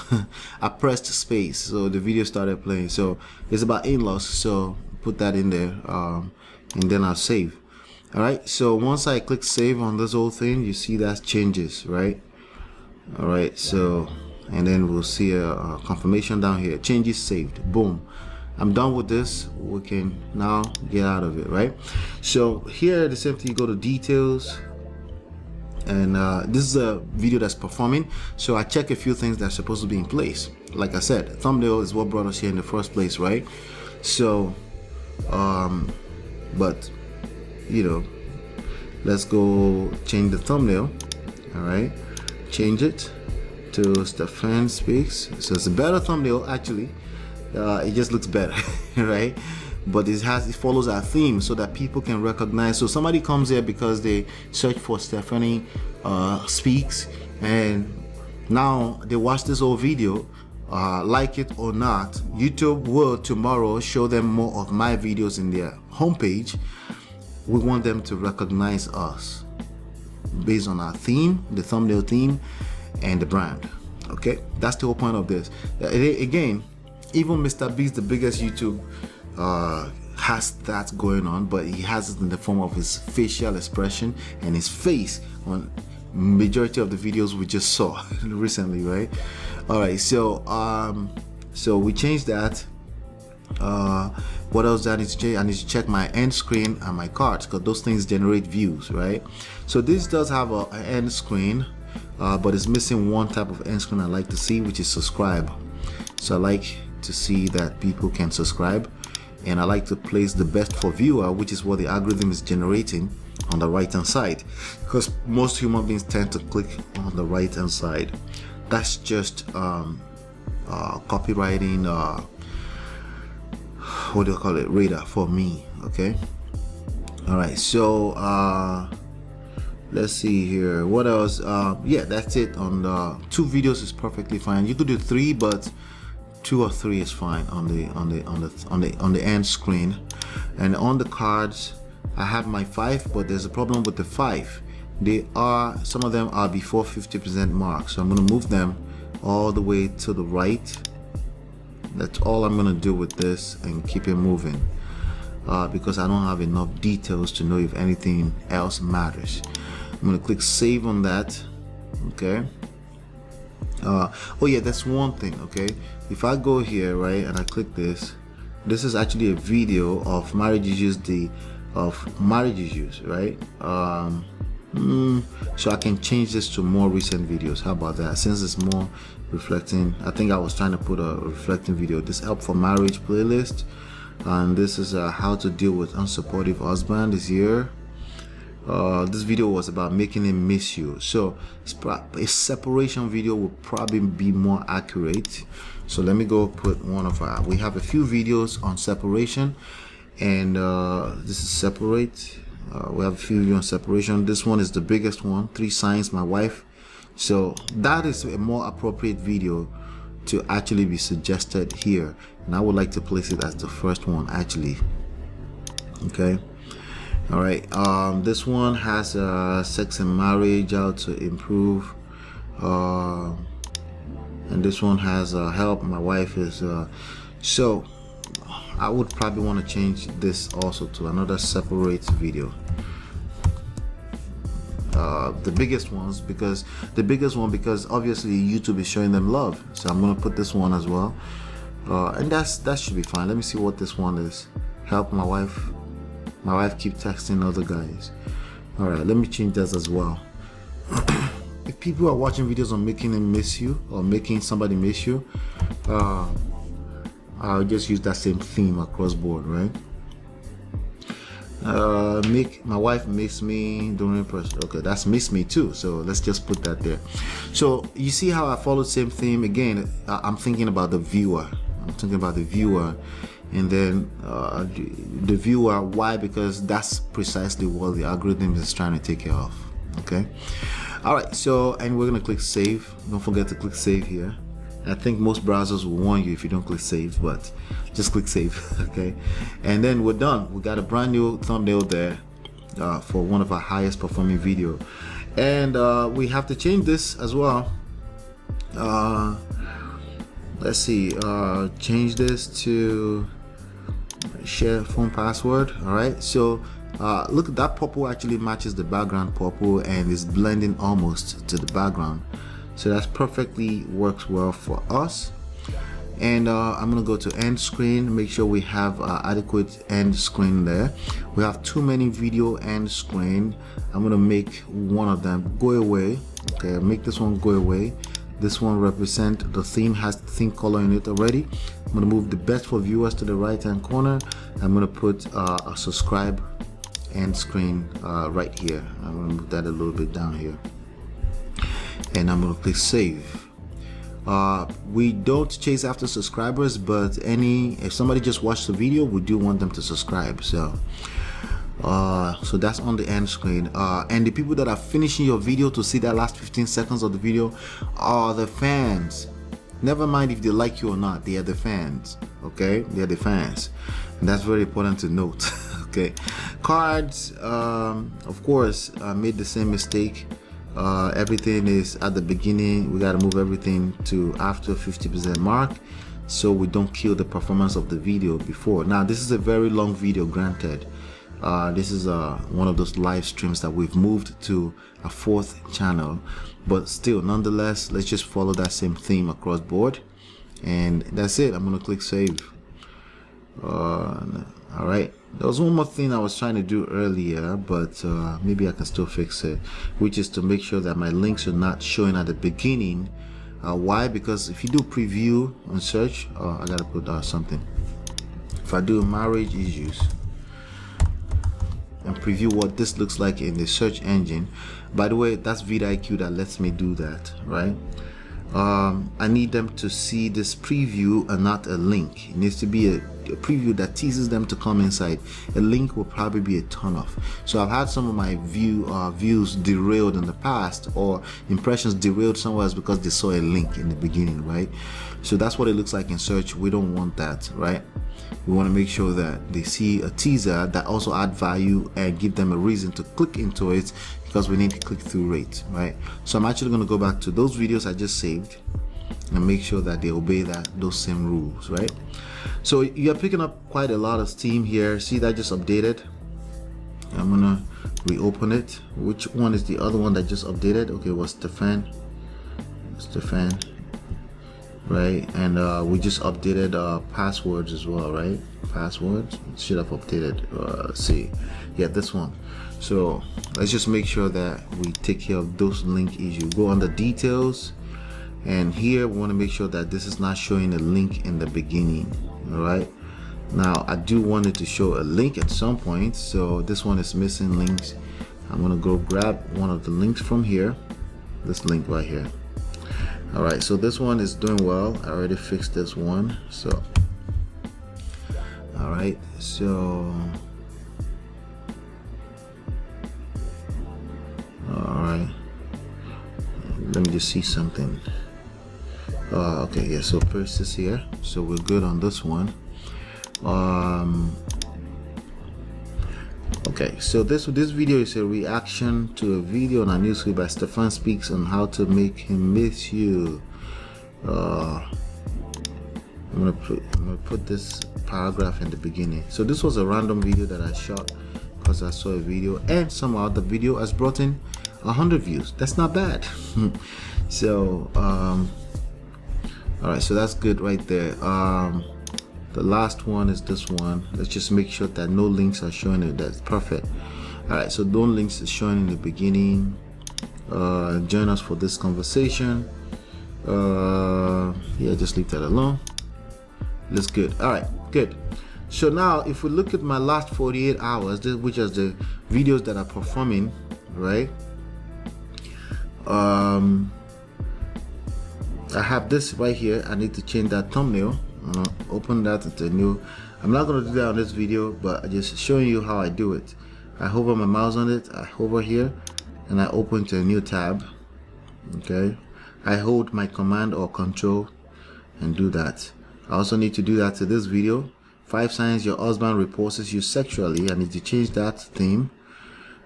I pressed space, so the video started playing. So it's about in-laws, so put that in there, and then I'll save. All right, so once I click save on this whole thing, you see that changes, right? All right, so and then we'll see a confirmation down here. Changes saved. Boom. I'm done with this. We can now get out of it, right? So here, the same thing. You go to details, and this is a video that's performing. So I check a few things that are supposed to be in place. Like I said, thumbnail is what brought us here in the first place, right? So, but you know, let's go change the thumbnail. All right, change it to Stefan Speaks. So it's a better thumbnail actually. It just looks better, right? But it follows our theme so that people can recognize. So somebody comes here because they search for Stephanie Speaks, and now they watch this whole video. like it or not, YouTube will tomorrow show them more of my videos in their homepage. We want them to recognize us based on our theme, the thumbnail theme, and the brand. Okay, that's the whole point of this. Again, even Mr. Beast, the biggest YouTube, has that going on, but he has it in the form of his facial expression and his face on majority of the videos we just saw recently, right? All right, so we changed that. What else do I need to change? I need to check my end screen and my cards, because those things generate views, right? So this does have an end screen, but it's missing one type of end screen I like to see, which is subscribe. So I like to see that people can subscribe, and I like to place the best for viewer, which is what the algorithm is generating, on the right hand side, because most human beings tend to click on the right hand side. That's just copywriting, what do you call it, radar for me. Okay, all right, so let's see here, what else. Yeah, that's it. On the 2 videos is perfectly fine. You could do 3, but 2 or 3 is fine on the end screen. And on the cards, I have my 5, but there's a problem with the 5. Some of them are before 50% mark, so I'm going to move them all the way to the right. That's all I'm going to do with this, and keep it moving, because I don't have enough details to know if anything else matters. I'm going to click save on that. Okay. Oh yeah, that's one thing. Okay, if I go here, right, and I click this is actually a video of marriage issues, right? So I can change this to more recent videos. How about that? Since it's more reflecting, I think I was trying to put a reflecting video. This help for marriage playlist, and this is how to deal with unsupportive husband is here. This video was about making him miss you, so a separation video would probably be more accurate. So let me go put one of our, we have a few videos on separation, and this is separate. We have a few videos on separation. This one is the biggest one, 3 signs my wife. So that is a more appropriate video to actually be suggested here, and I would like to place it as the first one actually. Okay. All right, this one has sex and marriage, how to improve, and this one has help my wife is, so I would probably want to change this also to another separate video. The biggest one because obviously YouTube is showing them love, so I'm going to put this one as well, and that should be fine. Let me see what this one is. Help my wife. My wife keep texting other guys. All right, let me change that as well. If people are watching videos on making them miss you, or making somebody miss you, I'll just use that same theme across board, right? Make my wife miss me during pressure. Okay, that's miss me too, so let's just put that there. So you see how I follow the same theme again. I'm thinking about the viewer. And then the viewer. Why? Because that's precisely what the algorithm is trying to take care of. Okay. All right, so, and we're gonna click save. Don't forget to click save here. I think most browsers will warn you if you don't click save, but just click save. Okay, and then we're done. We got a brand new thumbnail there for one of our highest performing video, and we have to change this as well. Let's see, change this to share phone password. All right, so look, that purple actually matches the background purple and is blending almost to the background, so that's perfectly works well for us. And I'm gonna go to end screen, make sure we have adequate end screen there. We have too many video end screen. I'm gonna make one of them go away. Okay, make this one go away. This one represent the theme, has the theme color in it already. I'm gonna move the best for viewers to the right hand corner. I'm gonna put a subscribe end screen right here. I'm gonna move that a little bit down here, and I'm gonna click save. We don't chase after subscribers, but if somebody just watched the video, we do want them to subscribe. So that's on the end screen, and the people that are finishing your video to see that last 15 seconds of the video are the fans. Never mind if they like you or not, they are the fans. Okay, they are the fans, and that's very important to note. Okay, cards, of course, made the same mistake. Everything is at the beginning. We got to move everything to after 50% mark, so we don't kill the performance of the video before. Now, this is a very long video, granted. This is one of those live streams that we've moved to a 4th channel, but still, nonetheless, let's just follow that same theme across board, and that's it. I'm gonna click save. All right, there was one more thing I was trying to do earlier, but maybe I can still fix it, which is to make sure that my links are not showing at the beginning. Why? Because if you do preview and search, I gotta put something. If I do marriage issues and preview what this looks like in the search engine, by the way, that's vidIQ that lets me do that, right? I need them to see this preview and not a link. It needs to be a preview that teases them to come inside. A link will probably be a turn off. So I've had some of my views derailed in the past, or impressions derailed somewhere else because they saw a link in the beginning, right? So that's what it looks like in search. We don't want that, right? We want to make sure that they see a teaser that also add value and give them a reason to click into it, because we need the click-through rate, right? So I'm actually going to go back to those videos I just saved and make sure that they obey those same rules, right? So you're picking up quite a lot of steam here. See, that just updated. I'm gonna reopen it. Which one is the other one that just updated? Okay, was Stefan, right? And we just updated passwords as well, right? Passwords should have updated. Let's see, yeah, this one. So let's just make sure that we take care of those link issues. Go under details, and here we want to make sure that this is not showing a link in the beginning. All right, now I do want it to show a link at some point, so this one is missing links. I'm gonna go grab one of the links from here, this link right here. All right, so this one is doing well. I already fixed this one. So all right, so all right, let me just see something. Okay, yeah, so paste this here, so we're good on this one. Okay, so this video is a reaction to a video on a newsfeed by Stefan Speaks on how to make him miss you. I'm gonna put this paragraph in the beginning. So this was a random video that I shot because I saw a video, and somehow the video has brought in 100 views. That's not bad. So all right, so that's good right there. The last one is this one. Let's just make sure that no links are showing it. That's perfect. All right, so no links is showing in the beginning. Join us for this conversation. Yeah, just leave that alone. Looks good. All right, good. So now if we look at my last 48 hours, which is the videos that are performing, right? I have this right here. I need to change that thumbnail. Open that into a new. I'm not going to do that on this video, but I'm just showing you how I do it. I hover my mouse on it, I hover here, and I open to a new tab. Okay, I hold my command or control and do that. I also need to do that to this video. 5 signs your husband repulses you sexually. I need to change that theme.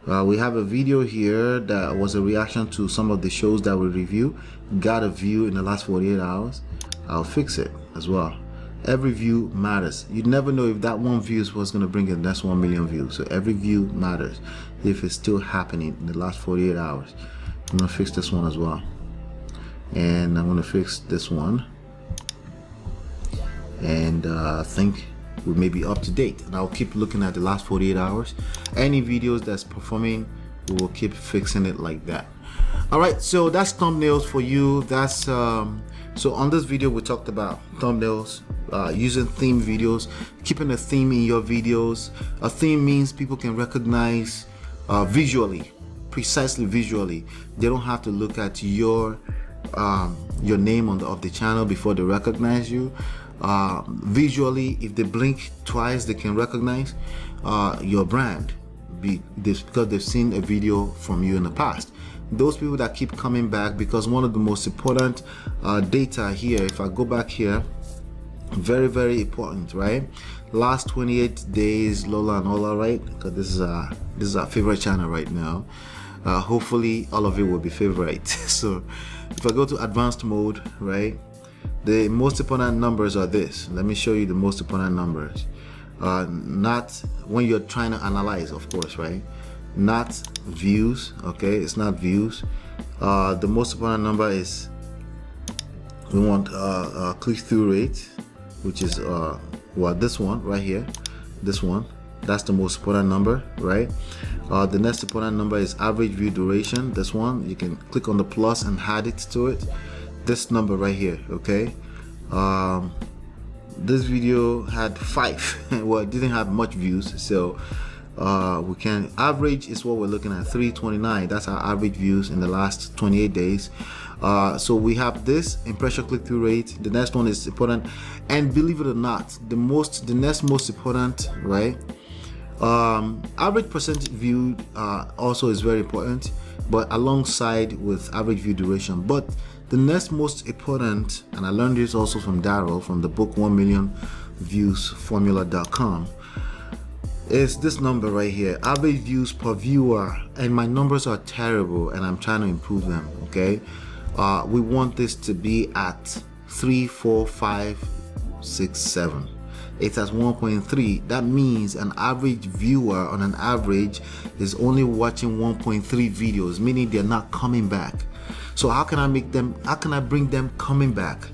We have a video here that was a reaction to some of the shows that we review. Got a view in the last 48 hours. I'll fix it as well. Every view matters. You never know if that one view is what's going to bring in the next 1 million views. So every view matters if it's still happening in the last 48 hours. I'm going to fix this one as well. And I'm going to fix this one. And I think we may be up to date, and I'll keep looking at the last 48 hours. Any videos that's performing, we will keep fixing it like that. All right, so that's thumbnails for you. That's so on this video we talked about thumbnails, using theme videos, keeping a theme in your videos. A theme means people can recognize visually, precisely visually. They don't have to look at your name of the channel before they recognize you. Visually, if they blink twice, they can recognize your brand because they've seen a video from you in the past. those people that keep coming back, because one of the most important data here, if I go back here, very important, right? Last 28 days, Lola and Ola, right? Because this is our favorite channel right now. Hopefully all of it will be favorite. So if I go to advanced mode, right, the most important numbers are this. Let me show you the most important numbers. Not when you're trying to analyze, of course, right? Not views, okay? It's not views. The most important number is, we want click-through rate, which is well, this one right here, this one. That's the most important number, right? The next important number is average view duration. This one, you can click on the plus and add it to it. This number right here, okay? This video had 5. Well, it didn't have much views, so we can average is what we're looking at, 329. That's our average views in the last 28 days. So we have this impression click-through rate. The next one is important, and believe it or not, the next most important, right? Average percentage viewed also is very important, but alongside with average view duration. But the next most important, and I learned this also from Darrel from the book 1millionviewsformula.com, is this number right here, average views per viewer. And my numbers are terrible and I'm trying to improve them, okay? We want this to be at 3, 4, 5, 6, 7. It's at 1.3. That means an average viewer on an average is only watching 1.3 videos, meaning they're not coming back. So how can I bring them coming back?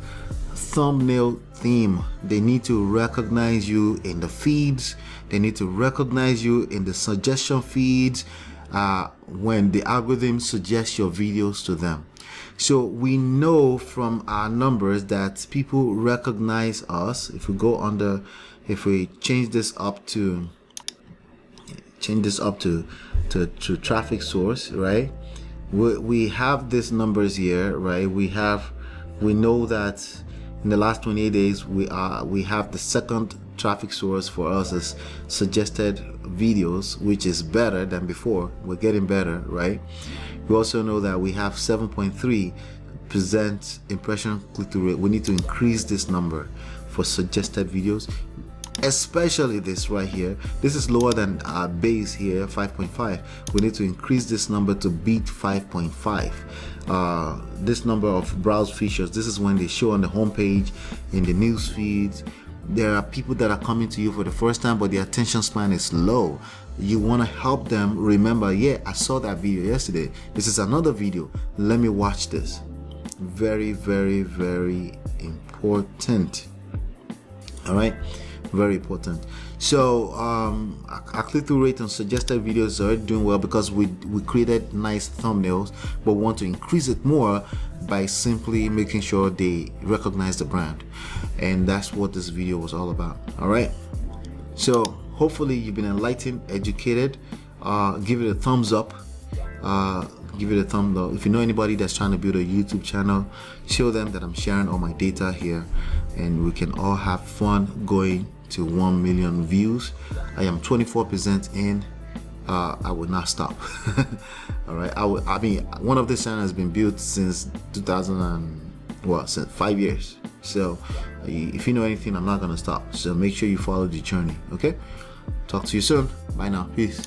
Thumbnail theme. They need to recognize you in the feeds. They need to recognize you in the suggestion feeds when the algorithm suggests your videos to them. So we know from our numbers that people recognize us. If we go under, if we change this up to traffic source, right? We have these numbers here, right? We know that in the last 28 days we have the second traffic source for us as suggested videos, which is better than before. We're getting better, right? We also know that we have 7.3% impression click-through rate. We need to increase this number for suggested videos, especially this right here. This is lower than our base here, 5.5. We need to increase this number to beat 5.5. This number of browse features, this is when they show on the homepage, in the news feeds. There are people that are coming to you for the first time, but their attention span is low. You want to help them remember, yeah, I saw that video yesterday. This is another video. Let me watch this. Very important. All right, very important. So our click-through rate on suggested videos is already doing well because we created nice thumbnails, but want to increase it more by simply making sure they recognize the brand. And that's what this video was all about. All right, so hopefully you've been enlightened, educated. Give it a thumbs up. Give it a thumbs up. If you know anybody that's trying to build a YouTube channel, show them that I'm sharing all my data here, and we can all have fun going to 1 million views. I am 24% in. I will not stop. All right. I mean, one of this channel has been built since since 5 years. So if you know anything, I'm not gonna stop. So make sure you follow the journey. Okay. Talk to you soon. Bye now. Peace.